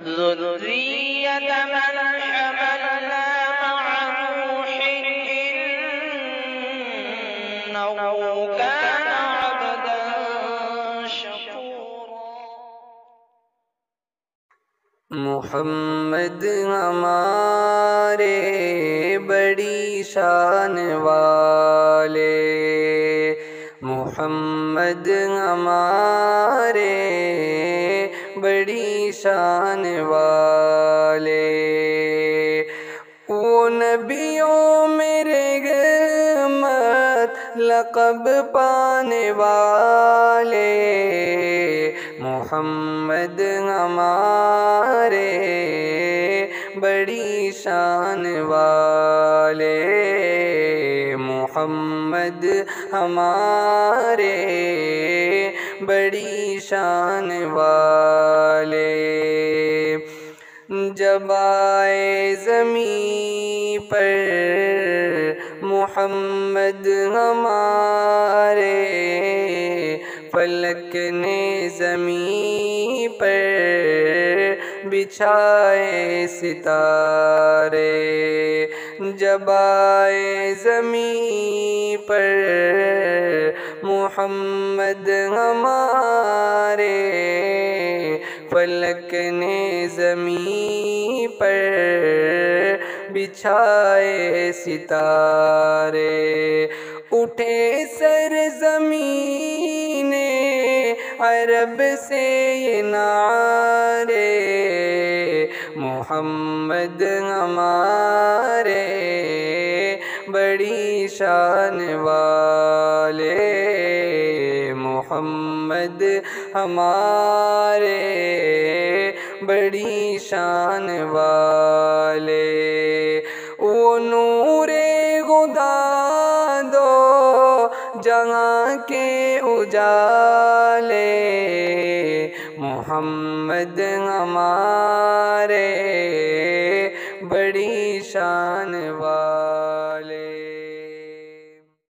ذرية من حملنا مع نوح إنه كان عبدا شكورا۔ محمد ہمارے بڑی شان والے، محمد ہمارے بڑی شان والے، وہ نبیوں میں رحمت لقب پانے والے، محمد ہمارے بڑی شان والے، محمد ہمارے بڑی شان والے۔ جب آئے زمین پر محمد ہمارے، فلک نے زمین پر بچھائے ستارے، جب آئے زمین پر محمد ہمارے، فلک نے زمین پر بچھائے ستارے، اٹھے سرزمین عرب سے یہ نعرے، محمد ہمارے بڑی شان والے، محمد ہمارے بڑی شان والے، وہ نور خدا دو جہاں کے اجالے، محمد ہمارے بڑی شان والے۔